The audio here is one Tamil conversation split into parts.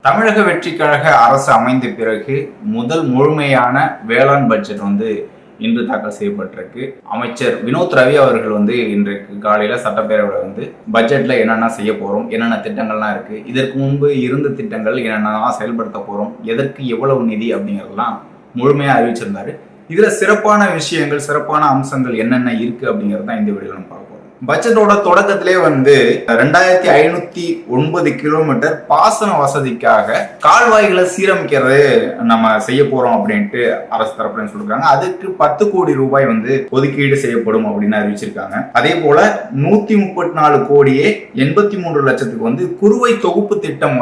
தமிழக வெற்றி கழக அரசு அமைந்த பிறகு முதல் முழுமையான வேளாண் பட்ஜெட் இன்று தாக்கல் செய்யப்பட்டிருக்கு. அமைச்சர் வினோத் ரவி அவர்கள் இன்றைக்கு காலையில சட்டப்பேரவையில் பட்ஜெட்ல என்னென்ன செய்ய போறோம், என்னென்ன திட்டங்கள்லாம் இருக்கு, இதற்கு முன்பு இருந்த திட்டங்கள் என்னென்னலாம் செயல்படுத்த போறோம், எதற்கு எவ்வளவு நிதி அப்படிங்கிறதெல்லாம் முழுமையா அறிவிச்சிருந்தாரு. இதுல சிறப்பான விஷயங்கள், சிறப்பான அம்சங்கள் என்னென்ன இருக்கு அப்படிங்கிறது தான் இந்த வீடியோல நம்ம பார்க்க போறோம். பட்ஜெட்டோட தொடக்கத்திலே 2509 கிலோமீட்டர் பாசன வசதிக்காக கால்வாய்களை சீரமைக்கிறது நம்ம செய்ய போறோம் அப்படின்ட்டு அரசு தரப்புல சொல்லிருக்காங்க. அதுக்கு 10 கோடி ரூபாய் ஒதுக்கீடு செய்யப்படும் அப்படின்னு அறிவிச்சிருக்காங்க. அதே போல 134 கோடியே 83 லட்சத்துக்கு குறுவை தொகுப்பு திட்டம்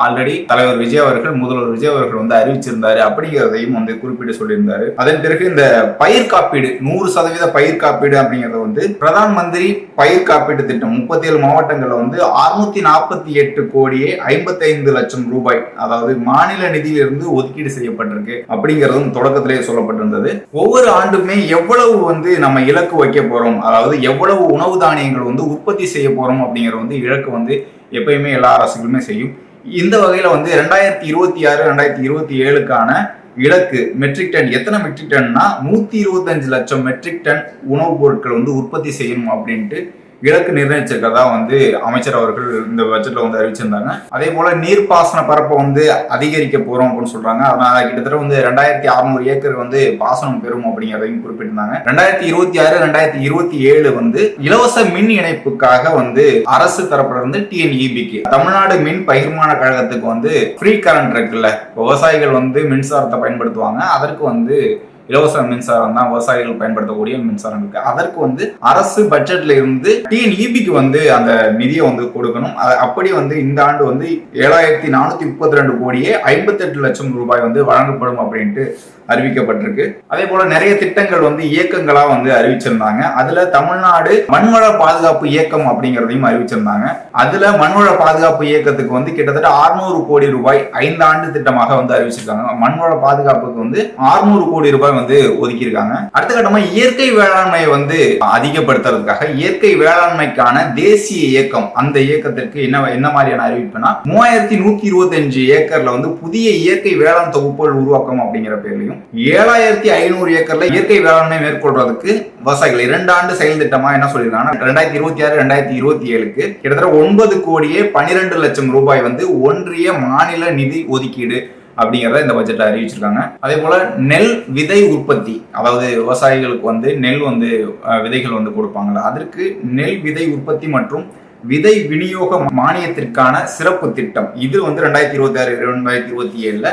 ஆல்ரெடி தலைவர் விஜய் அவர்கள், முதல்வர் விஜய் அவர்கள் அறிவிச்சிருந்தாரு. அப்படிங்கிறதையும் குறிப்பிட்டு சொல்லியிருந்தாரு. அதன் பிறகு இந்த பயிர் காப்பீடு 100% பயிர் காப்பீடு அப்படிங்கறது பிரதான் மந்திரி பயிர் காப்பீட்டு திட்டம் 37 மாவட்டங்கள்ல 648 கோடியே 55 லட்சம் ரூபாய், அதாவது மாநில நிதியிலிருந்து ஒதுக்கீடு செய்யப்பட்டிருக்கு அப்படிங்கிறதும் தொடக்கத்திலேயே சொல்லப்பட்டிருந்தது. ஒவ்வொரு ஆண்டுமே எவ்வளவு நம்ம இலக்கு வைக்க போறோம், அதாவது எவ்வளவு உணவு தானியங்கள் உற்பத்தி செய்ய போறோம் அப்படிங்கிற இலக்கு எப்பயுமே எல்லா அரசுகளுமே செய்யும். இந்த வகையில 2026 2027க்கான இலக்கு மெட்ரிக் டன், எத்தனை மெட்ரிக் டன்னா 125 லட்சம் மெட்ரிக் டன் உணவுப் பொருட்கள் உற்பத்தி செய்யணும் அப்படின்ட்டு இலக்கு நிர்ணயிச்சிருக்கதா அமைச்சர் அவர்கள் இந்த பட்ஜெட்ல அறிவிச்சிருந்தாங்க. அதே போல நீர்ப்பாசன பரப்பை அதிகரிக்க போறோம் அப்படின்னு சொல்றாங்க. அதனால கிட்டத்தட்ட 2600 ஏக்கர் பாசனம் பெறும் அப்படிங்கிறதையும் குறிப்பிட்டிருந்தாங்க. 2026 2027 இலவச மின் இணைப்புக்காக அரசு தரப்புல இருந்து டிஎன்இபிக்கு, தமிழ்நாடு மின் பகிர்மான கழகத்துக்கு ஃப்ரீ கரண்ட் இருக்குல்ல, விவசாயிகள் மின்சாரத்தை பயன்படுத்துவாங்க. அதற்கு இலவச மின்சாரம் தான் விவசாயிகள் பயன்படுத்தக்கூடிய மின்சாரம் இருக்கு. அதற்கு அரசு பட்ஜெட்ல இருந்து டிஎன்இபிக்கு அந்த நிதியை கொடுக்கணும். அப்படி இந்த ஆண்டு 7432 கோடியே 58 லட்சம் ரூபாய் வழங்கப்படும் அப்படின்ட்டு அறிவிக்கப்பட்டிருக்கு. அதே போல நிறைய திட்டங்கள் இயக்கங்களா அறிவிச்சிருந்தாங்க. அதுல தமிழ்நாடு மண்வள பாதுகாப்பு இயக்கம் அப்படிங்கறதையும் அறிவிச்சிருந்தாங்க. அதுல மண்வள பாதுகாப்பு இயக்கத்துக்கு கிட்டத்தட்ட 600 கோடி ரூபாய் 5 ஆண்டு திட்டமாக அறிவிச்சிருக்காங்க. மண்வள பாதுகாப்புக்கு 600 கோடி ரூபாய் ஒதுக்கி இருக்காங்க. அடுத்த கட்டமா இயற்கை வேளாண்மையை அதிகப்படுத்துறதுக்காக இயற்கை வேளாண்மைக்கான தேசிய இயக்கம், அந்த இயக்கத்திற்கு என்ன மாதிரியான அறிவிப்புனா 3125 ஏக்கர்ல புதிய இயற்கை வேளாண் தொகுப்புகள் உருவாக்கம் அப்படிங்கிற பேர்லையும் 7500 ஏக்கர்ல இயற்கை வேளாண்மை மேற்கொள்றதுக்கு விவசாயிகள் 2 ஆண்டு செயல் திட்டமா என்ன சொல்லிருக்காங்க, 2026 2027க்கு கிட்டத்தட்ட 9 கோடியே 12 லட்சம் ரூபாய் ஒன்றிய மாநில நிதி ஒதுக்கீடு அப்படிங்கிறத இந்த பட்ஜெட்ல அறிவிச்சிருக்காங்க. அதே போல நெல் விதை உற்பத்தி, அதாவது விவசாயிகளுக்கு நெல் விதைகள் கொடுப்பாங்களா, அதற்கு நெல் விதை உற்பத்தி மற்றும் விதை விநியோக மானியத்திற்கான சிறப்பு திட்டம் இது 2026 2027ல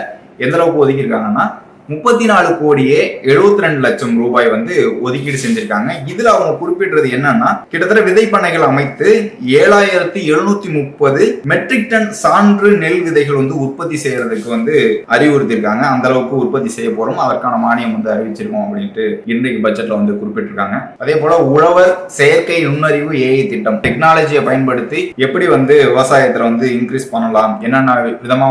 எந்த அளவுக்கு ஒதுக்கி இருக்காங்கன்னா 34 கோடியே 72 லட்சம் ரூபாய் ஒதுக்கீடு செஞ்சிருக்காங்க. இதுல அவங்க குறிப்பிடுறது என்னன்னா, கிட்டத்தட்ட விதை பண்ணைகள் அமைத்து 7730 மெட்ரிக் டன் சான்று நெல் விதைகள் உற்பத்தி செய்யறதுக்கு அறிவுறுத்திருக்காங்க. அந்த அளவுக்கு உற்பத்தி செய்ய போறோம், அதற்கான மானியம் அறிவிச்சிருக்கோம் அப்படின்ட்டு இன்றைக்கு பட்ஜெட்ல குறிப்பிட்டிருக்காங்க. அதே போல உழவர் செயற்கை நுண்ணறிவு ஏஐ திட்டம், டெக்னாலஜியை பயன்படுத்தி எப்படி விவசாயத்துல இன்க்ரீஸ் பண்ணலாம், என்னென்ன விதமா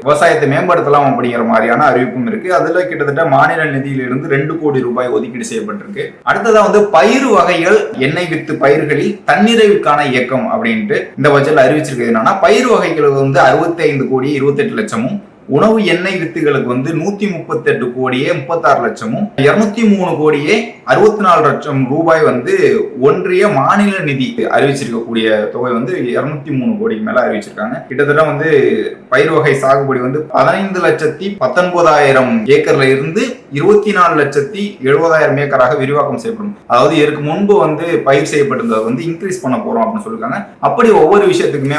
விவசாயத்தை மேம்படுத்தலாம் அப்படிங்கிற மாதிரியான அறிவிப்பும் இருக்கு. அது கிட்டத்தட்ட மாநில நிதியிலிருந்து 2 கோடி ரூபாய் ஒதுக்கீடு செய்யப்பட்டிருக்கு. அடுத்ததா பயிர் வகைகள் எண்ணெய் வித்து பயிர்களில் தன்னிறைவுக்கான இயக்கம் அப்படின்ட்டு இந்த பட்ஜெட்ல அறிவிச்சிருக்கு. என்னன்னா பயிர் வகைகளுக்கு 65 கோடி 28 லட்சமும், உணவு எண்ணெய் வித்துகளுக்கு 138 கோடியே 36 லட்சமும், 203 கோடியே 64 லட்சம் ரூபாய் ஒன்றிய மாநில நிதி அறிவிச்சிருக்கக்கூடிய தொகை 203 கோடிக்கு மேல அறிவிச்சிருக்காங்க. கிட்டத்தட்ட பயிர் வகை சாகுபடி 15,19,000 ஏக்கர்ல இருந்து 24,70,000 ஏக்கராக விரிவாக்கம் செய்யப்படும். அதாவது இதற்கு முன்பு பயிர் செய்யப்பட்டிருந்தது இன்க்ரீஸ் பண்ண போறோம் அப்படின்னு சொல்லிருக்காங்க. அப்படி ஒவ்வொரு விஷயத்துக்குமே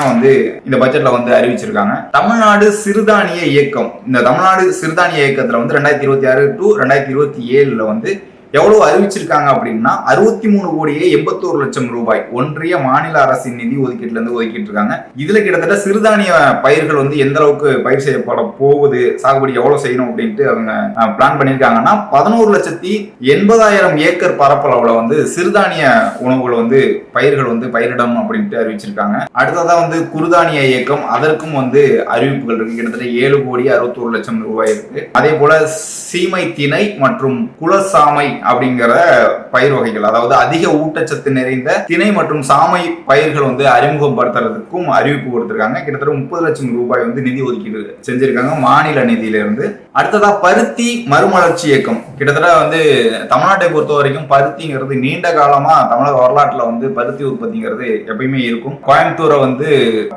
இந்த பட்ஜெட்ல அறிவிச்சிருக்காங்க. தமிழ்நாடு சிறுதானிய இயக்கம், இந்த தமிழ்நாடு சிறுதானிய இயக்கத்துல 2026 to 2027ல எவ்வளவு அறிவிச்சிருக்காங்க அப்படின்னா 63 கோடியே 81 லட்சம் ரூபாய் ஒன்றிய மாநில அரசின் நிதி ஒதுக்கீட்டுல இருந்து ஒதுக்கிட்டு இருக்காங்க. இதுல கிட்டத்தட்ட சிறுதானிய பயிர்கள் எந்த அளவுக்கு பயிர் செய்யப்பட போகுது, சாகுபடி எவ்வளவு செய்யணும் அப்படின்ட்டு அவங்க பிளான் பண்ணிருக்காங்கன்னா 11,80,000 ஏக்கர் பரப்பளவுல சிறுதானிய உணவுகள் பயிர்கள் பயிரிடணும் அப்படின்ட்டு அறிவிச்சிருக்காங்க. அடுத்ததா குறுதானிய இயக்கம், அதற்கும் அறிவிப்புகள் இருக்கு. கிட்டத்தட்ட 7 கோடி 61 லட்சம் ரூபாய் இருக்கு. அதே போல சீமை திணை மற்றும் குலசாமை அப்படிங்கிற பயிர் வகைகள், அதாவது அதிக ஊட்டச்சத்து நிறைந்த திணை மற்றும் சாமை பயிர்கள் வந்து அறிமுகப்படுத்துறதுக்கும் அறிவிப்பு கொடுத்திருக்காங்க. கிட்டத்தட்ட 30 லட்சம் ரூபாய் வந்து நிதி ஒதுக்கீடு செஞ்சிருக்காங்க மாநில நிதியிலிருந்து. அடுத்ததா பருத்தி மறுமலர்ச்சி இயக்கம். கிட்டத்தட்ட வந்து தமிழ்நாட்டை பொறுத்த வரைக்கும் பருத்திங்கிறது நீண்ட காலமா தமிழக வரலாற்றுல வந்து பருத்தி உற்பத்திங்கிறது எப்பயுமே இருக்கும். கோயம்புத்தூரை வந்து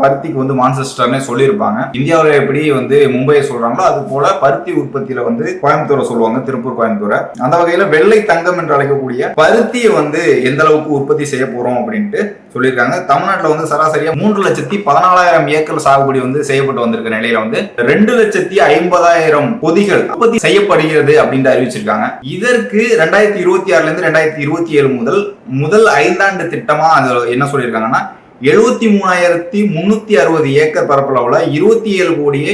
பருத்திக்கு வந்து மான்செஸ்டர்னே சொல்லியிருப்பாங்க. இந்தியாவில் எப்படி வந்து மும்பையை சொல்றாங்களோ அது போல பருத்தி உற்பத்தியில வந்து கோயம்புத்தூரை சொல்லுவாங்க, திருப்பூர் கோயம்புத்தூரை. அந்த வகையில வெள்ளை தங்கம் என்று அழைக்கக்கூடிய பருத்தியை வந்து எந்த அளவுக்கு உற்பத்தி செய்ய போறோம் அப்படின்ட்டு சொல்லியிருக்காங்க. தமிழ்நாட்டில் வந்து சராசரியா 3,14,000 ஏக்கர் சாகுபடி வந்து செய்யப்பட்டு வந்திருக்க நிலையில வந்து 2,50,000 பொதிகள் உற்பத்தி செய்யப்படுகிறது அப்படின்னு அறிவிச்சிருக்காங்க. இதற்கு 2026 இருந்து 2027 முதல் 5 ஆண்டு திட்டமா என்ன சொல்லியிருக்காங்கன்னா 73,360 ஏக்கர் பரப்பளவுல 27 கோடியே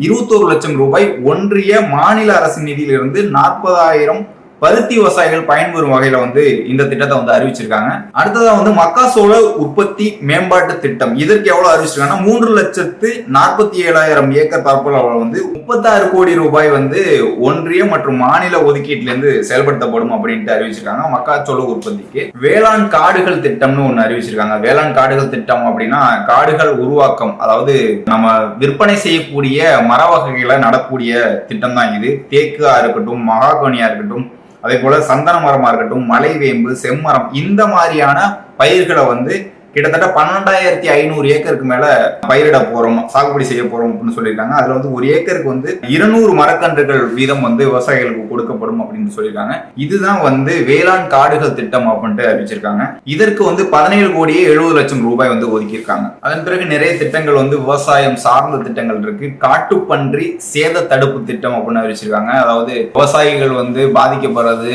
21 லட்சம் ரூபாய் ஒன்றிய மாநில அரசு நிதியிலிருந்து 40,000 பருத்தி விவசாயிகள் பயன்பெறும் வகையில வந்து இந்த திட்டத்தை வந்து அறிவிச்சிருக்காங்க. அடுத்ததா வந்து மக்காசோள உற்பத்தி மேம்பாட்டு திட்டம். இதற்கு எவ்வளவு அறிவிச்சிருக்காங்கன்னா 3,47,000 ஏக்கர் பரப்பளவுல வந்து 36 கோடி ரூபாய் வந்து ஒன்றிய மற்றும் மாநில ஒதுக்கீட்டுல இருந்து செயல்படுத்தப்படும் அப்படின்ட்டு அறிவிச்சிருக்காங்க. மக்காச்சோள உற்பத்திக்கு வேளாண் காடுகள் திட்டம்னு ஒண்ணு அறிவிச்சிருக்காங்க. வேளாண் காடுகள் திட்டம் அப்படின்னா காடுகள் உருவாக்கம், அதாவது நம்ம விற்பனை செய்யக்கூடிய மர வகைகளை நடக்கூடிய திட்டம் தான் இது. தேக்கா இருக்கட்டும், மகாகனியா இருக்கட்டும், அதே போல சந்தன மரமா இருக்கட்டும், மலைவேம்பு, செம்மரம், இந்த மாதிரியான பயிர்களை வந்து கிட்டத்தட்ட 12,500 ஏக்கருக்கு மேல பயிரிட போறோம், சாகுபடி செய்ய போறோம் அப்படின்னு சொல்லியிருக்காங்க. அதுல வந்து ஒரு ஏக்கருக்கு வந்து 200 மரக்கன்றுகள் வீதம் வந்து விவசாயிகளுக்கு கொடுக்கப்படும் அப்படின்னு சொல்லியிருக்காங்க. இதுதான் வந்து வேளாண் காடுகள் திட்டம் அப்படின்ட்டு அறிவிச்சிருக்காங்க. இதற்கு வந்து 17 கோடியே 70 லட்சம் ரூபாய் வந்து ஒதுக்கியிருக்காங்க. அதன் பிறகு நிறைய திட்டங்கள் வந்து விவசாயம் சார்ந்த திட்டங்கள் இருக்கு. காட்டுப்பன்றி சேத தடுப்பு திட்டம் அப்படின்னு அறிவிச்சிருக்காங்க. அதாவது விவசாயிகள் வந்து பாதிக்கப்படுறது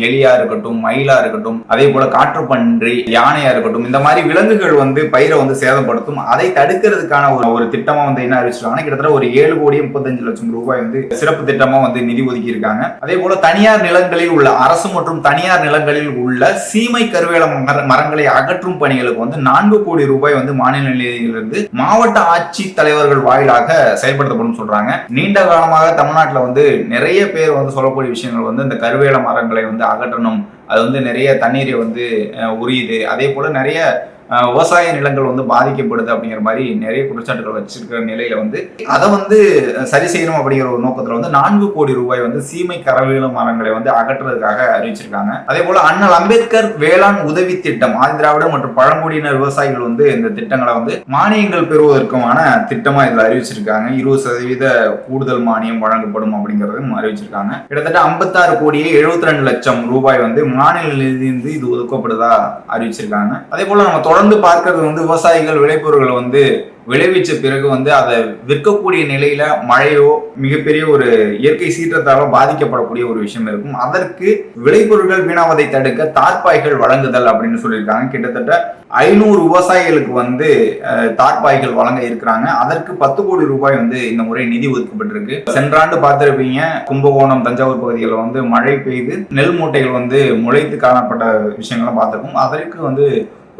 எலியா இருக்கட்டும், மயிலா இருக்கட்டும், அதே போல காட்டுப்பன்றி, யானையா இருக்கட்டும், இந்த மாதிரி விலங்குகள் வந்து பயிரை வந்து சேதப்படுத்தும். அதை தடுக்கிறதுக்கான ஒரு திட்டமா வந்து என்ன அறிவிச்சிருக்காங்க, கிட்டத்தட்ட ஒரு 7 கோடியே 35 லட்சம் ரூபாய் வந்து சிறப்பு திட்டமா வந்து நிதி ஒதுக்கி இருக்காங்க. அதே போல தனியார் நிலங்களில் உள்ள அரசு மற்றும் தனியார் நிலங்களில் உள்ள சீமை கருவேல மரங்களை அகற்றும் பணிகளுக்கு வந்து 4 கோடி ரூபாய் வந்து மாநில நிதியிலிருந்து மாவட்ட ஆட்சி தலைவர்கள் வாயிலாக செயல்படுத்தப்படும் சொல்றாங்க. நீண்ட காலமாக தமிழ்நாட்டில் வந்து நிறைய பேர் வந்து சொல்லக்கூடிய விஷயங்கள் வந்து இந்த கருவேல மரங்களை வந்து அகற்றணும், அது வந்து நிறைய தண்ணீரை வந்து உரியுது, அதே போல நிறைய விவசாய நிலங்கள் வந்து பாதிக்கப்படுது அப்படிங்கிற மாதிரி நிறைய குற்றச்சாட்டுகள் வச்சிருக்கிற நிலையில வந்து அதை வந்து சரி செய்யணும் அப்படிங்கிற ஒரு நோக்கத்துல வந்து 4 கோடி ரூபாய் வந்து சீமை கருவேல மரங்களை வந்து அகற்றுறதுக்காக அறிவிச்சிருக்காங்க. அதே போல அண்ணல் அம்பேத்கர் வேளாண் உதவி திட்டம், ஆதிதிராவிடர் மற்றும் பழங்குடியினர் விவசாயிகள் வந்து இந்த திட்டங்களை வந்து மானியங்கள் பெறுவதற்குமான திட்டமா இதுல அறிவிச்சிருக்காங்க. 20% கூடுதல் மானியம் வழங்கப்படும் அப்படிங்கறதும் அறிவிச்சிருக்காங்க. கிட்டத்தட்ட 56 கோடியே 72 லட்சம் ரூபாய் வந்து மாநில நிதியிலிருந்து இது ஒதுக்கப்படுதா அறிவிச்சிருக்காங்க. அதே போல நம்ம தொடர்ந்து பார்க்கிறது வந்து விவசாயிகள் விளைபொருட்களை வந்து விளைவிச்ச பிறகு வந்து அதை விற்கக்கூடிய நிலையில மழையோ மிகப்பெரிய ஒரு இயற்கை சீற்றத்தாலோ பாதிக்கப்படக்கூடிய ஒரு விஷயம் இருக்கும். அதற்கு விளைபொருட்கள் வீணாவதை தடுக்க தார்பாய்கள் வழங்குதல் அப்படின்னு சொல்லியிருக்காங்க. கிட்டத்தட்ட 500 விவசாயிகளுக்கு வந்து தார்பாய்கள் வழங்க இருக்கிறாங்க. அதற்கு 10 கோடி ரூபாய் வந்து இந்த முறை நிதி ஒதுக்கப்பட்டிருக்கு. சென்ற ஆண்டு பார்த்திருப்பீங்க, கும்பகோணம், தஞ்சாவூர் பகுதிகளில் வந்து மழை பெய்து நெல் மூட்டைகள் வந்து முளைத்து காணப்பட்ட விஷயங்கள்லாம் பார்த்திருக்கோம். அதற்கு வந்து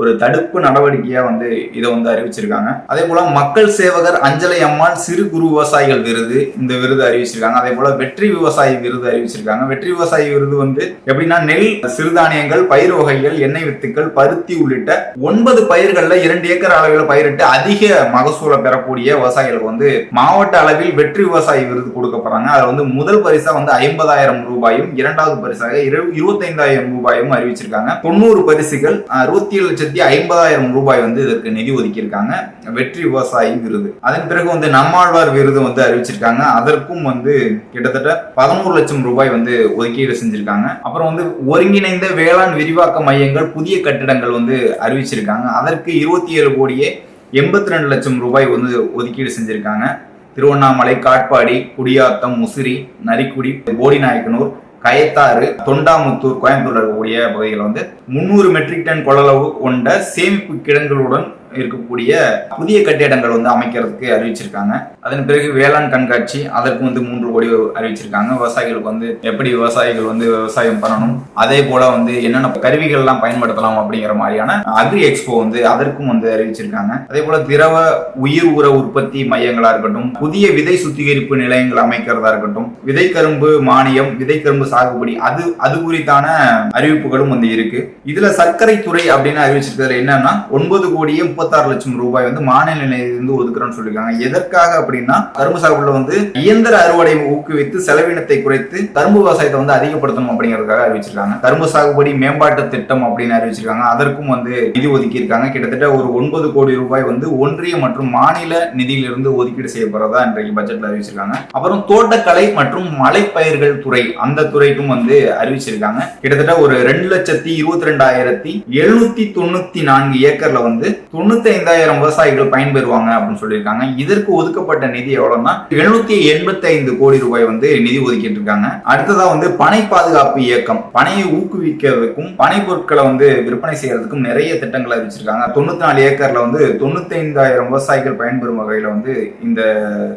ஒரு தடுப்பு நடவடிக்கையா வந்து இதை வந்து அறிவிச்சிருக்காங்க. அதே போல மக்கள் சேவகர் அஞ்சலை அம்மாள் சிறு குறு விவசாயிகள் விருது, இந்த விருது அறிவிச்சிருக்காங்க. அதே போல வெற்றி விவசாயி விருது அறிவிச்சிருக்காங்க. வெற்றி விவசாயி விருது வந்து எப்படின்னா நெல், சிறுதானியங்கள், பயிர் வகைகள், எண்ணெய் வித்துக்கள், பருத்தி உள்ளிட்ட 9 பயிர்கள்ல 2 ஏக்கர் அளவில் பயிரிட்டு அதிக மகசூலை பெறக்கூடிய விவசாயிகளுக்கு வந்து மாவட்ட அளவில் வெற்றி விவசாயி விருது கொடுக்கப்படுறாங்க. அதுல வந்து முதல் பரிசா வந்து 50,000 ரூபாயும், இரண்டாவது பரிசாக 25,000 ரூபாயும் அறிவிச்சிருக்காங்க. 90 பரிசுகள் 67,50,000 ரூபாய் வந்து இதற்கு நிதி ஒதுக்கி இருக்காங்க. வெற்றி விவசாயி விருது. அதன் பிறகு வந்து நம்மாழ்வார் விருது வந்து அறிவிச்சிருக்காங்க. அதற்கும் வந்து கிட்டத்தட்ட 11 லட்சம் ரூபாய் வந்து ஒதுக்கீடு செஞ்சிருக்காங்க. அப்புறம் வந்து ஒருங்கிணைந்த வேளாண் விரிவாக்க மையங்கள், புதிய கட்டிடங்கள் வந்து அறிவிச்சிருக்காங்க. அதற்கு 27 கோடியே 82 லட்சம் ரூபாய் வந்து ஒதுக்கீடு செஞ்சிருக்காங்க. திருவண்ணாமலை, காட்பாடி, குடியாத்தம், முசிறி, நரிக்குடி, போடிநாயக்கனூர், கயத்தாறு, தொண்டாமுத்தூர், கோயம்புத்தூர் இருக்கக்கூடிய பகுதிகளில் வந்து 300 மெட்ரிக் டன் கொள்ளளவு கொண்ட சேமிப்பு கிடங்குகளுடன் இருக்கக்கூடிய புதிய கட்டிடங்கள் வந்து அமைக்கிறதுக்கு அறிவிச்சிருக்காங்க. அதன் பிறகு வேளாண் கண்காட்சி, அதற்கு வந்து 3 கோடி அறிவிச்சிருக்காங்க. விவசாயிகளுக்கு வந்து எப்படி விவசாயிகள் வந்து விவசாயம் பண்ணணும், அதே போல வந்து என்னென்ன கருவிகள் எல்லாம் பயன்படுத்தலாம் அப்படிங்கிற மாதிரியான அக்ரி எக்ஸ்போ வந்து அதற்கும் வந்து அறிவிச்சிருக்காங்க. அதே போல திரவ உயிர் உர உற்பத்தி மையங்களா இருக்கட்டும், புதிய விதை சுத்திகரிப்பு நிலையங்கள் அமைக்கிறதா இருக்கட்டும், விதை கரும்பு மானியம், விதை கரும்பு சாகுபடி, அது குறித்தான அறிவிப்புகளும் வந்து இருக்கு. இதுல சர்க்கரை துறை அப்படின்னு அறிவிச்சிருக்கிறது என்னன்னா 9,36,00,000 ரூபாய் வந்து மாநில நிலையிலிருந்து ஒதுக்குறோம்னு சொல்லியிருக்காங்க. எதற்காக அப்படின்னா கரும்பு சாகுபடியில் வந்து இயந்திர அறுவடை ஊக்குவித்து செலவினத்தை குறைத்து கரும்பு விவசாயத்தை வந்து அதிகப்படுத்தணும் அப்படிங்கிறதுக்காக அறிவிச்சிருக்காங்க. கரும்பு சாகுபடி மேம்பாட்டு திட்டம் அப்படின்னு அறிவிச்சிருக்காங்க. அதற்கும் வந்து நிதி ஒதுக்கி இருக்காங்க. கிட்டத்தட்ட ஒரு 9 கோடி ரூபாய் வந்து ஒன்றிய மற்றும் மாநில நிதியிலிருந்து ஒதுக்கீடு செய்யப்படுறதா இன்றைக்கு பட்ஜெட்ல அறிவிச்சிருக்காங்க. அப்புறம் தோட்டக்கலை மற்றும் மலைப்பயிர்கள் துறை, அந்த துறைக்கும் வந்து அறிவிச்சிருக்காங்க. கிட்டத்தட்ட ஒரு 2,22,794 ஏக்கர்ல வந்து 95,000 விவசாயிகள் பயன்பெறுவாங்க அப்படின்னு சொல்லியிருக்காங்க. இதற்கு ஒதுக்கப்பட்ட நிதி எவ்வளவுன்னா 785 கோடி ரூபாய் வந்து நிதி ஒதுக்கிட்டு இருக்காங்க. அடுத்ததா வந்து பனை பாதுகாப்பு இயக்கம், பனையை ஊக்குவிக்கிறதுக்கும் பனை பொருட்களை வந்து விற்பனை செய்யறதுக்கும் நிறைய திட்டங்களை அறிவிச்சிருக்காங்க. 94 ஏக்கர்ல வந்து 95,000 விவசாயிகள் பயன்பெறும் வகையில வந்து இந்த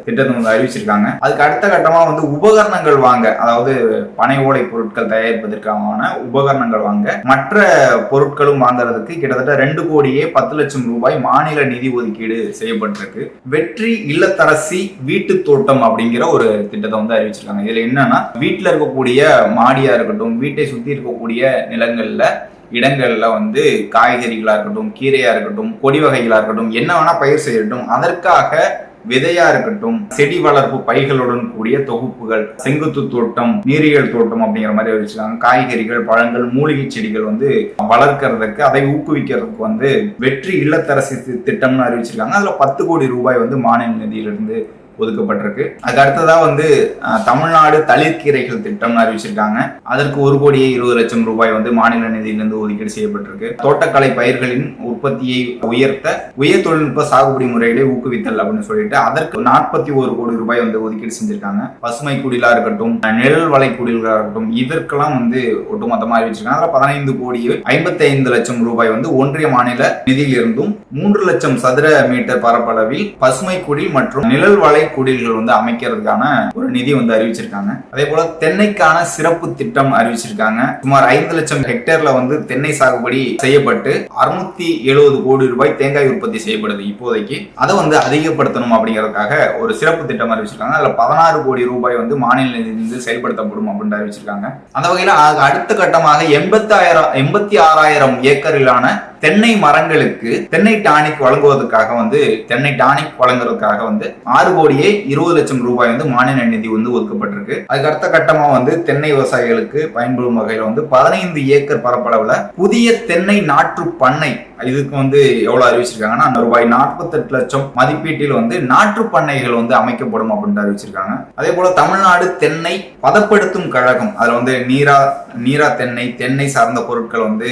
திட்டத்தை வந்து அறிவிச்சிருக்காங்க. அதுக்கு அடுத்த கட்டமா வந்து உபகரணங்கள் வாங்க, அதாவது பனை ஓலை பொருட்கள் தயாரிப்பதற்கான உபகரணங்கள் வாங்க, மற்ற பொருட்களும் வாங்குறதுக்கு கிட்டத்தட்ட 2,10,00,000 ரூபாய் மாநில நிதி ஒதுக்கீடு செய்யப்பட்டிருக்கு. வெற்றி இல்லத்தரசி வீட்டு தோட்டம் அப்படிங்கிற ஒரு திட்டத்தை வந்து அறிவிச்சிருக்காங்க. இதுல என்னன்னா வீட்டுல இருக்கக்கூடிய மாடியா இருக்கட்டும், வீட்டை சுத்தி இருக்கக்கூடிய இடங்கள்ல வந்து காய்கறிகளா இருக்கட்டும், கீரையா இருக்கட்டும், கொடி வகைகளா இருக்கட்டும், என்ன வேணா பயிர் செய்யட்டும், அதற்காக விதையா இருக்கட்டும், செடி வளர்ப்பு பைகளுடன் கூடிய தொகுப்புகள், செங்குத்து தோட்டம், நீரியல் தோட்டம் அப்படிங்கிற மாதிரி வச்சிருக்காங்க. காய்கறிகள், பழங்கள், மூலிகை செடிகள் வந்து வளர்க்கறதுக்கு, அதை ஊக்குவிக்கிறதுக்கு வந்து வெற்றி இல்லத்தரசி திட்டம்னு அறிவிச்சிருக்காங்க. அதுல 10 கோடி ரூபாய் வந்து மாநில நிதியிலிருந்து ஒதுக்கப்பட்டிருக்கு. அதுக்கு அடுத்ததா வந்து தமிழ்நாடு தளிர்கீரைகள் திட்டம்னு அறிவிச்சிருக்காங்க. அதற்கு 1,20,00,000 ரூபாய் வந்து மாநில நிதியிலிருந்து ஒதுக்கீடு செய்யப்பட்டிருக்கு. தோட்டக்கலை பயிர்களின் உற்பத்தியை உயர்த்த உயர் தொழில்நுட்ப சாகுபடி முறைகளை ஊக்குவித்தல் அப்படின்னு சொல்லிட்டு அதற்கு 41 கோடி ரூபாய் வந்து ஒதுக்கீடு செஞ்சிருக்காங்க. பசுமை குடிலா இருக்கட்டும், நிழல் வலை குடிலா இருக்கட்டும், இதற்கெல்லாம் வந்து ஒட்டுமொத்தமா அறிவிச்சிருக்காங்க. அதுல 15,55,00,000 ரூபாய் வந்து ஒன்றிய மாநில நிதியிலிருந்தும் 3,00,000 சதுர மீட்டர் பரப்பளவில் பசுமை குடில் மற்றும் நிழல் வலை குடில்கள் வந்து அமைக்கிறதுக்கான ஒரு நிதி வந்து அறிவிச்சிருக்காங்க. அதே போல தென்னைக்கான சிறப்பு திட்டம் அறிவிச்சிருக்காங்க. சுமார் 5,00,000 ஹெக்டேர்ல வந்து தென்னை சாகுபடி செய்யப்பட்டு 670 கோடி ரூபாய் தேங்காய் உற்பத்தி செய்யப்படுது இப்போதைக்கு. அதை வந்து அதிகப்படுத்தணும் அப்படிங்கிறதுக்காக ஒரு சிறப்பு திட்டம் அறிவிச்சிருக்காங்க. அதுல 16 கோடி ரூபாய் வந்து மாநில நிதியிலிருந்து செயல்படுத்தப்படும் அப்படின்னு அறிவிச்சிருக்காங்க. அந்த வகையில அடுத்த கட்டமாக 86,000 ஏக்கரிலான தென்னை மரங்களுக்கு தென்னை டானிக் வழங்குவதற்காக வந்து 6,20,00,000 ரூபாய் வந்து மாநில நிதி வந்து ஒதுக்கப்பட்டிருக்கு. அதுக்கு அடுத்த கட்டமா வந்து தென்னை விவசாயிகளுக்கு பயன்படும் வகையில வந்து 15 ஏக்கர் பரப்பளவுல புதிய தென்னை நாற்று பண்ணை, இதுக்கு வந்து எவ்வளவு அறிவிச்சிருக்காங்கன்னா ரூபாய் 48,00,000 மதிப்பீட்டில் வந்து நாற்று பண்ணைகள் வந்து அமைக்கப்படும் அப்படின்னு அறிவிச்சிருக்காங்க. அதே போல தமிழ்நாடு தென்னை பதப்படுத்தும் கழகம், அதுல வந்து நீரா தென்னை சார்ந்த பொருட்கள் வந்து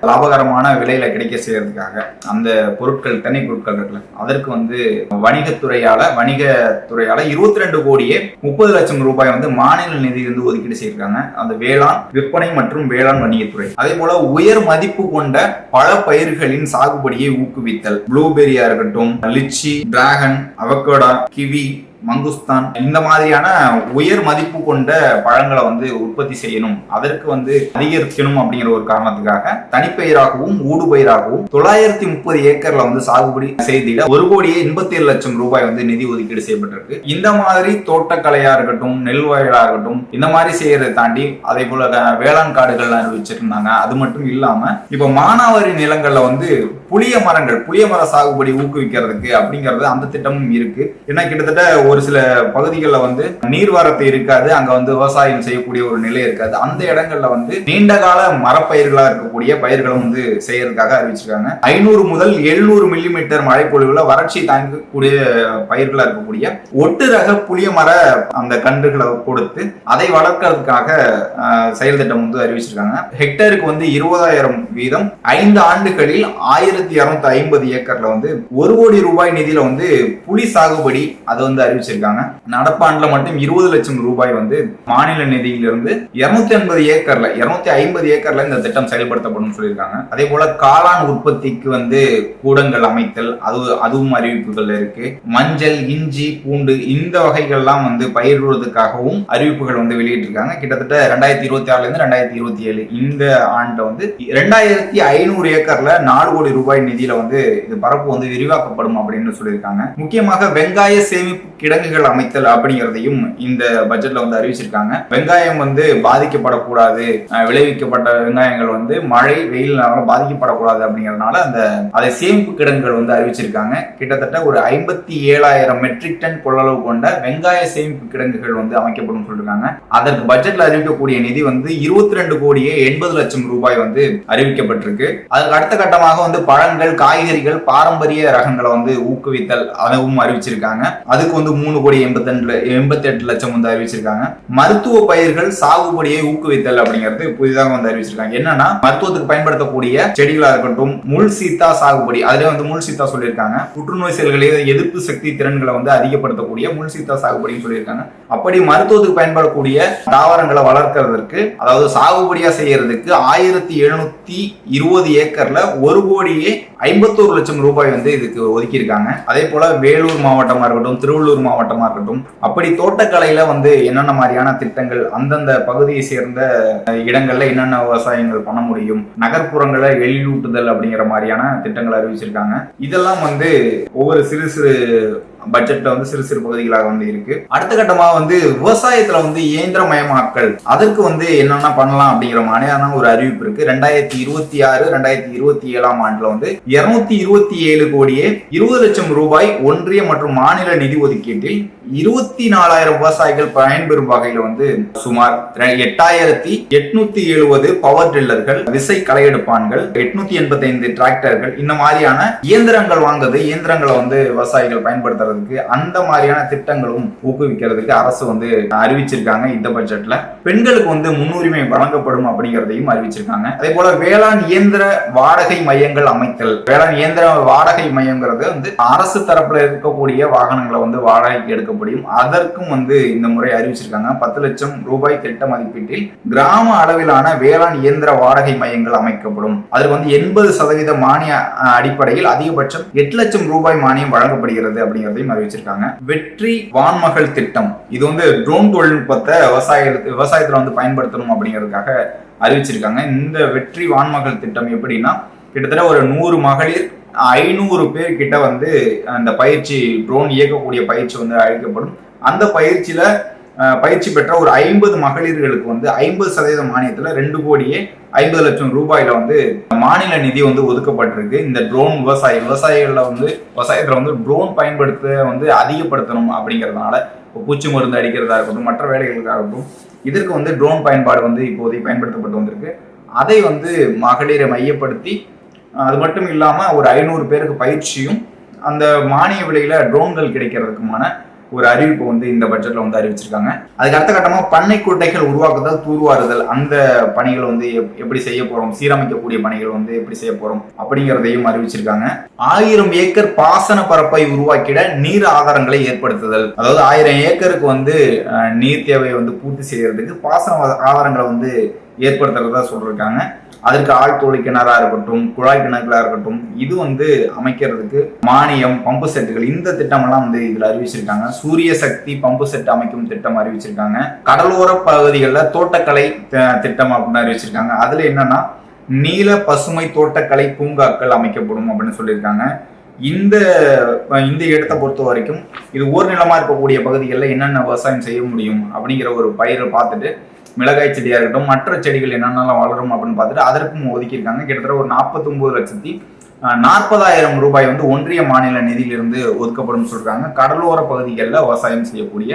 லாபகரமான விலையில கிடைக்க செய்யறதுக்காக அந்த பொருட்கள், தென்னை பொருட்கள் இருக்குல்ல, அதற்கு வந்து வணிகத்துறையால 22,30,00,000 ரூபாய் வந்து மாநில நிதியிலிருந்து ஒதுக்கீடு செய்திருக்காங்க. அந்த வேளாண் விற்பனை மற்றும் வேளாண் வணிகத்துறை. அதே போல உயர் மதிப்பு கொண்ட பல பயிர்களின் சாகுபடியை ஊக்குவித்தல், ப்ளூபெரியா இருக்கட்டும், லிச்சி, டிராகன், அவகோடா, கிவி, மங்குஸ்தான், இந்த மாதிரியான உயர் மதிப்பு கொண்ட பழங்களை வந்து உற்பத்தி செய்யணும், அதற்கு வந்து அதிகரிக்கணும் அப்படிங்கிற ஒரு காரணத்துக்காக தனிப்பயிராகவும் ஊடுபயிராகவும் 930 ஏக்கர்ல வந்து சாகுபடி செய்திட 1,87,00,000 ரூபாய் வந்து நிதி ஒதுக்கீடு செய்யப்பட்டிருக்கு. இந்த மாதிரி தோட்டக்கலையா இருக்கட்டும், நெல் வயலா இருக்கட்டும், இந்த மாதிரி செய்யறதை தாண்டி அதே போல வேளாண் காடுகள் அறிவிச்சிருந்தாங்க. அது மட்டும் இல்லாம இப்ப மானாவாரி நிலங்கள்ல வந்து புளிய மர சாகுபடி ஊக்குவிக்கிறதுக்கு அப்படிங்கிறது அந்த திட்டமும் இருக்கு. ஏன்னா கிட்டத்தட்ட ஒரு சில பகுதிகளில் வந்து நீர்வரத்து இருக்காது, அங்க வந்து விவசாயம் செய்யக்கூடிய ஒரு நிலை இருக்காது. அந்த இடங்கள்ல வந்து நீண்ட கால மரப்பயிர்களா இருக்கக்கூடிய பயிர்களும் வந்து செய்யறதுக்காக அறிவிச்சிருக்காங்க. 500 முதல் 700 மில்லிமீட்டர் மழை பொழிவுல வறட்சி தாங்கக்கூடிய பயிர்களா இருக்கக்கூடிய ஒட்டு ரக புளிய மர அந்த கன்றுகளை கொடுத்து அதை வளர்க்கறதுக்காக செயல் திட்டம் வந்து அறிவிச்சிருக்காங்க. ஹெக்டருக்கு வந்து 20,000 வீதம் 5 ஆண்டுகளில் 1000 1250 ஏக்கர்ல வந்து 1 கோடி ரூபாய் நிதியில வந்து புலி சாகுபடி அதை வந்து அறிவிச்சிருக்காங்க. நடப்பாண்டுல மட்டும் 20 லட்சம் ரூபாய் வந்து மாநில நிதியிலிருந்து 250 ஏக்கர்ல இந்த திட்டம் செயல்படுத்தப்படும் சொல்லியிருக்காங்க. அதே போல காளான் உற்பத்திக்கு வந்து கூடங்கள் அமைத்தல் அதுவும் அறிவிப்புகள் இருக்கு. மஞ்சள், இஞ்சி, பூண்டு இந்த வகைகள்லாம் வந்து பயிரிடுவதற்காகவும் அறிவிப்புகள் வந்து வெளியிட்டிருக்காங்க. கிட்டத்தட்ட 2026 இருந்து 2027 இந்த ஆண்டு வந்து 2500 ஏக்கர்ல 4 கோடி ரூபாய் நிதியில வந்து இது பரப்பு வந்து விரிவாக்கப்படும் அப்படின்னு சொல்லியிருக்காங்க. முக்கியமாக வெங்காய சேமிப்பு கிடங்குகள் அமைத்தல் அப்படிங்கிறதையும் இந்த பட்ஜெட்ல வந்து அறிவிச்சிருக்காங்க. வெங்காயம் வந்து பாதிக்கப்படக்கூடாது, விளைவிக்கப்பட்ட வெங்காயங்கள் வந்து மழை வெயில்னால பாதிக்கப்படக்கூடாது அப்படிங்கிறதுனால அதை சேமிப்பு கிடங்குகள் வந்து அறிவிச்சிருக்காங்க. கிட்டத்தட்ட ஒரு 57,000 மெட்ரிக் டன் கொள்ளளவு கொண்ட வெங்காய சேமிப்பு கிடங்குகள் வந்து அமைக்கப்படும் சொல்லிருக்காங்க. அதற்கு பட்ஜெட்ல அறிவிக்கக்கூடிய நிதி வந்து 22 கோடியே 80 லட்சம் ரூபாய் வந்து அறிவிக்கப்பட்டிருக்கு. அதுக்கு அடுத்த கட்டமாக வந்து பழங்கள், காய்கறிகள், பாரம்பரிய ரகங்களை வந்து ஊக்குவித்தல் அதுவும் அறிவிச்சிருக்காங்க. அதுக்கு வந்து 3 கோடி 88 லட்சம் வந்து அறிவிச்சிருக்காங்க. மருத்துவ பயிர்கள் சாகுபடியை ஊக்குவித்தல் அப்படிங்கிறது புதிதாக வந்து அறிவிச்சிருக்காங்க. என்னன்னா மருத்துவத்துக்கு பயன்படுத்தக்கூடிய செடிகளா இருக்கட்டும், முள் சீத்தா சாகுபடி, அதுல வந்து முள் சீத்தா சொல்லியிருக்காங்க. புற்றுநோய் செல்களை எதிர்ப்பு சக்தி திறன்களை வந்து அதிகப்படுத்தக்கூடிய முள் சீத்தா சாகுபடின்னு சொல்லியிருக்காங்க. அப்படி மருத்துவத்துக்கு பயன்படக்கூடிய தாவரங்களை வளர்க்கறதுக்கு, அதாவது சாகுபடியா செய்யறதுக்கு 1720 ஏக்கர்ல 1 கோடியே 51 லட்சம் ரூபாய் வந்து இதுக்கு ஒதுக்கி இருக்காங்க. அதே போல வேலூர் மாவட்டமா இருக்கட்டும், திருவள்ளூர் மாவட்டமா இருக்கட்டும், அப்படி தோட்டக்கலையில வந்து என்னென்ன மாதிரியான திட்டங்கள் அந்தந்த பகுதியை சேர்ந்த இடங்கள்ல என்னென்ன விவசாயங்கள் பண்ண முடியும், நகர்ப்புறங்களை எழிலூட்டுதல் அப்படிங்கிற மாதிரியான திட்டங்கள் அறிவிச்சிருக்காங்க. இதெல்லாம் வந்து ஒவ்வொரு சிறு சிறு பட்ஜெட்ல வந்து சிறு சிறு பகுதிகளாக வந்து இருக்கு. அடுத்த கட்டமாக வந்து விவசாயத்துல வந்து இயந்திரமயமாக்கல், அதற்கு வந்து என்னென்ன பண்ணலாம் அப்படிங்கிற மாதிரியான ஒரு அறிவிப்பு இருக்கு. 2026-2027 ஆண்டுல வந்து 227 கோடியே 20 லட்சம் ரூபாய் ஒன்றிய மற்றும் மாநில நிதி ஒதுக்கீட்டில் 24,000 விவசாயிகள் பயன்பெறும் வகையில வந்து சுமார் 8,870 பவர் டில்லர்கள், விசை களையெடுப்பான்கள், 885 டிராக்டர்கள், இந்த மாதிரியான இயந்திரங்களை வந்து விவசாயிகள் பயன்படுத்துறது, அந்த மாதிரியான திட்டங்களும் ஊக்குவிக்கிறதுக்கு அரசு வந்து அறிவிச்சிருக்காங்க. இந்த பட்ஜெட்ல பெண்களுக்கு வந்து முன்னுரிமை வழங்கப்படும் அப்படிங்கிறதையும் அறிவிச்சிருக்காங்க. அதே போல வேளாண் இயந்திர வாடகை மையங்கள் அமைத்தல். வேளாண் இயந்திர வாடகை மையங்கிறது வந்து அரசு தரப்புல இருக்கக்கூடிய வாகனங்களை வந்து வாடகைக்கு எடுக்க முடியும். அதற்கும் வந்து இந்த முறை அறிவிச்சிருக்காங்க. 10 லட்சம் ரூபாய் திட்ட மதிப்பீட்டில் கிராம அளவிலான வேளாண் இயந்திர வாடகை மையங்கள் அமைக்கப்படும். அதற்கு வந்து 80% மானிய அடிப்படையில் அதிகபட்சம் 8 லட்சம் ரூபாய் மானியம் வழங்கப்படுகிறது அப்படிங்கிறதையும் அறிவிச்சிருக்காங்க. வெற்றி வான்மகள் திட்டம், இது வந்து ட்ரோன் தொழில்நுட்பத்தை விவசாயத்துல வந்து பயன்படுத்தணும் அப்படிங்கிறதுக்காக அறிவிச்சிருக்காங்க. இந்த வெற்றி வான்மகள் திட்டம் எப்படின்னா, கிட்டத்தட்ட ஒரு 100 மகளிர் 500 பேர் கிட்ட வந்து அந்த பயிற்சி, ட்ரோன் இயக்கக்கூடிய பயிற்சி வந்து அழைக்கப்படும். அந்த பயிற்சியில பயிற்சி பெற்ற ஒரு 50 மகளிர்களுக்கு வந்து 50% மானியத்துல 2 கோடியே 50 லட்சம் ரூபாயில வந்து மாநில நிதி வந்து ஒதுக்கப்பட்டிருக்கு. இந்த ட்ரோன் விவசாயிகள்ல வந்து விவசாயத்துல வந்து ட்ரோன் பயன்படுத்த வந்து அதிகப்படுத்தணும் அப்படிங்கிறதுனால, பூச்சி மருந்து அடிக்கிறதா இருக்கட்டும், மற்ற வேலைகளுக்காக இருக்கட்டும், இதற்கு வந்து ட்ரோன் பயன்பாடு வந்து இப்போதைக்கு பயன்படுத்தப்பட்டு வந்திருக்கு. அதை வந்து மகளிரை மையப்படுத்தி, அது மட்டும் இல்லாம ஒரு 500 பேருக்கு பயிற்சியும், அந்த மானிய விலையில ட்ரோன்கள் கிடைக்கிறதுக்குமான ஒரு அறிவிப்பு வந்து இந்த பட்ஜெட்ல வந்து அறிவிச்சிருக்காங்க. அதுக்கு அடுத்த கட்டமா பண்ணை குட்டைகள் உருவாக்குதல், தூர்வாறுதல், அந்த பணிகள் வந்து எப்படி செய்ய போறோம், சீரமைக்கக்கூடிய பணிகள் வந்து எப்படி செய்ய போறோம் அப்படிங்கிறதையும் அறிவிச்சிருக்காங்க. 1000 ஏக்கர் பாசன பரப்பை உருவாக்கிட நீர் ஆதாரங்களை ஏற்படுத்துதல். அதாவது 1000 ஏக்கருக்கு வந்து நீர் தேவையை வந்து பூர்த்தி செய்யறதுக்கு பாசன ஆதாரங்களை வந்து ஏற்படுத்துறதா சொல்லிருக்காங்க. அதற்கு ஆழ்துளை கிணறா இருக்கட்டும், குழாய் கிணறுகளா இருக்கட்டும், இது வந்து அமைக்கிறதுக்கு மானியம், பம்பு செட்டுகள், இந்த திட்டம் எல்லாம் வந்து இதுல அறிவிச்சிருக்காங்க. சூரிய சக்தி பம்பு செட் அமைக்கும் திட்டம் அறிவிச்சிருக்காங்க. கடலோர பகுதிகளில் தோட்டக்கலை திட்டம் அப்படின்னு அறிவிச்சிருக்காங்க. அதுல என்னன்னா நீல பசுமை தோட்டக்கலை பூங்காக்கள் அமைக்கப்படும் அப்படின்னு சொல்லியிருக்காங்க. இந்த இடத்தை பொறுத்த வரைக்கும் இது ஓர்நிலமா இருக்கக்கூடிய பகுதிகளில் என்னென்ன விவசாயம் செய்ய முடியும் அப்படிங்கிற ஒரு பயிரை பார்த்துட்டு, மிளகாய் செடியா இருக்கட்டும், மற்ற செடிகள் என்னென்னலாம் வளரும் அப்படின்னு பார்த்துட்டு அதற்கும் ஒதுக்கியிருக்காங்க. கிட்டத்தட்ட ஒரு 49,40,000 ரூபாய் வந்து ஒன்றிய மாநில நிதியிலிருந்து ஒதுக்கப்படும் சொல்றாங்க. கடலோர பகுதிகளில் விவசாயம் செய்யக்கூடிய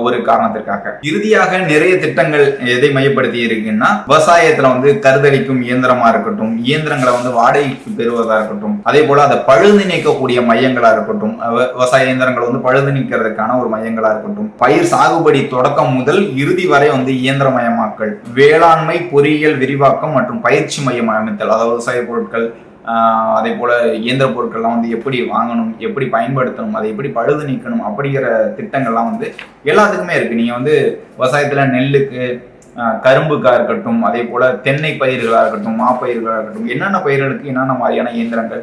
ஒரு காரணத்திற்காக. இறுதியாக நிறைய திட்டங்கள் எதை மையப்படுத்தி இருக்குன்னா, விவசாயத்துல வந்து கருதளிக்கும் இயந்திரமா இருக்கட்டும், இயந்திரங்களை வந்து வாடகைக்கு பெறுவதா இருக்கட்டும், அதே போல அதை பழுது நீக்கக்கூடிய மையங்களா இருக்கட்டும், விவசாய இயந்திரங்களை வந்து பழுது நீக்கிறதுக்கான ஒரு மையங்களா இருக்கட்டும், பயிர் சாகுபடி தொடக்கம் முதல் இறுதி வரை வந்து இயந்திரமயமாக்கல், வேளாண்மை பொறியியல் விரிவாக்கம் மற்றும் பயிற்சி மையம் அமைத்தல், அதாவது விவசாய பொருட்கள் அதே போல இயந்திர பொருட்கள்லாம் வந்து எப்படி வாங்கணும், எப்படி பயன்படுத்தணும், அதை எப்படி பழுது நீக்கணும் அப்படிங்கிற திட்டங்கள்லாம் வந்து எல்லாத்துக்குமே இருக்கு. நீங்க வந்து விவசாயத்துல நெல்லுக்கு, கரும்புக்காக இருக்கட்டும், அதே போல தென்னை பயிர்களாக இருக்கட்டும், மாப்பயிர்களாக இருக்கட்டும், என்னென்ன பயிர்களுக்கு என்னென்ன மாதிரியான இயந்திரங்கள்,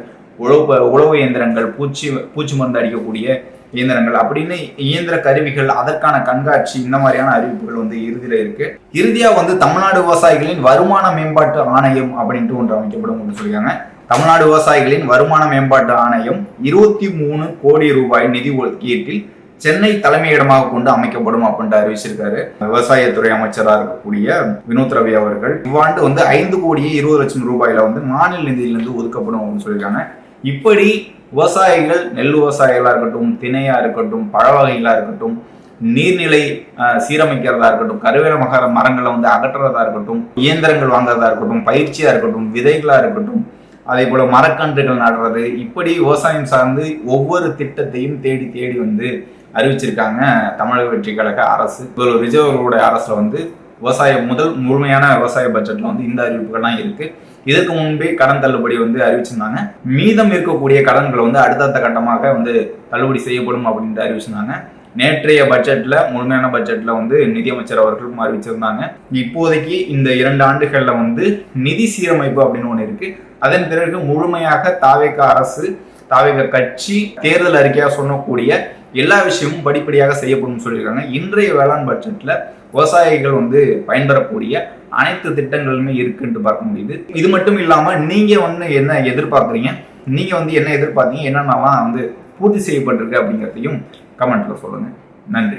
உழவு இயந்திரங்கள், பூச்சி மருந்து அடிக்கக்கூடிய இயந்திரங்கள் அப்படின்னு இயந்திர கருவிகள், அதற்கான கண்காட்சி, இந்த மாதிரியான அறிவிப்புகள் வந்து இறுதியில இருக்கு. இறுதியா வந்து தமிழ்நாடு விவசாயிகளின் வருமான மேம்பாட்டு ஆணையம் அப்படின்ட்டு ஒன்று அமைக்கப்படும் அப்படின்னு சொல்லியிருக்காங்க. தமிழ்நாடு விவசாயிகளின் வருமான மேம்பாட்டு ஆணையம் 23 கோடி ரூபாய் நிதி ஒதுக்கீட்டில் சென்னை தலைமையிடமாக கொண்டு அமைக்கப்படும் அப்படின்ட்டு அறிவிச்சிருக்காரு விவசாயத்துறை அமைச்சராக இருக்கக்கூடிய வினோத் ரவி அவர்கள். இவ்வாண்டு வந்து 5 கோடியே 20 லட்சம் ரூபாயில வந்து மாநில நிதியிலிருந்து ஒதுக்கப்படும் அப்படின்னு சொல்லியிருக்காங்க. இப்படி விவசாயிகள், நெல் விவசாயிகளா இருக்கட்டும், திணையா இருக்கட்டும், பழ வகைகளா இருக்கட்டும், நீர்நிலை சீரமைக்கிறதா இருக்கட்டும், கருவேல மரங்களை வந்து அகற்றுறதா இருக்கட்டும், இயந்திரங்கள் வாங்குறதா இருக்கட்டும், பயிற்சியா இருக்கட்டும், விதைகளா இருக்கட்டும், அதே போல மரக்கன்றுகள் நடுறது, இப்படி விவசாயம் சார்ந்து ஒவ்வொரு திட்டத்தையும் தேடி தேடி வந்து அறிவிச்சிருக்காங்க தமிழக வெற்றி கழக அரசு. விஜய் அவர்களுடைய அரசுல வந்து முழுமையான விவசாய பட்ஜெட்ல வந்து இந்த அறிவிப்புகள்லாம் இருக்கு. இதற்கு முன்பே கடன் தள்ளுபடி வந்து அறிவிச்சிருந்தாங்க. மீதம் இருக்கக்கூடிய கடன்களை வந்து அடுத்தடுத்த கட்டமாக வந்து தள்ளுபடி செய்யப்படும் அப்படின்ட்டு அறிவிச்சிருந்தாங்க. நேற்றைய பட்ஜெட்ல, முழுமையான பட்ஜெட்ல வந்து நிதியமைச்சர் அவர்களும் அறிவிச்சிருந்தாங்க. இப்போதைக்கு இந்த 2 ஆண்டுகள்ல வந்து நிதி சீரமைப்பு அப்படின்னு ஒண்ணு இருக்கு. அதன் பிறகு முழுமையாக தாவேக அரசு, தாவேக கட்சி தேர்தல் அறிக்கையா சொல்லக்கூடிய எல்லா விஷயமும் படிப்படியாக செய்யப்படும் சொல்லியிருக்காங்க. இன்றைய வேளாண் பட்ஜெட்ல விவசாயிகள் வந்து பயன்பெறக்கூடிய அனைத்து திட்டங்களுமே இருக்குன்னு பார்க்க முடியுது. இது மட்டும் இல்லாம நீங்க வந்து என்ன எதிர்பார்க்குறீங்க, நீங்க வந்து என்ன எதிர்பார்த்தீங்க, என்னென்னலாம் வந்து பூர்த்தி செய்யப்பட்டிருக்கு அப்படிங்கிறதையும் கமெண்ட்ல சொல்லுங்க. நன்றி.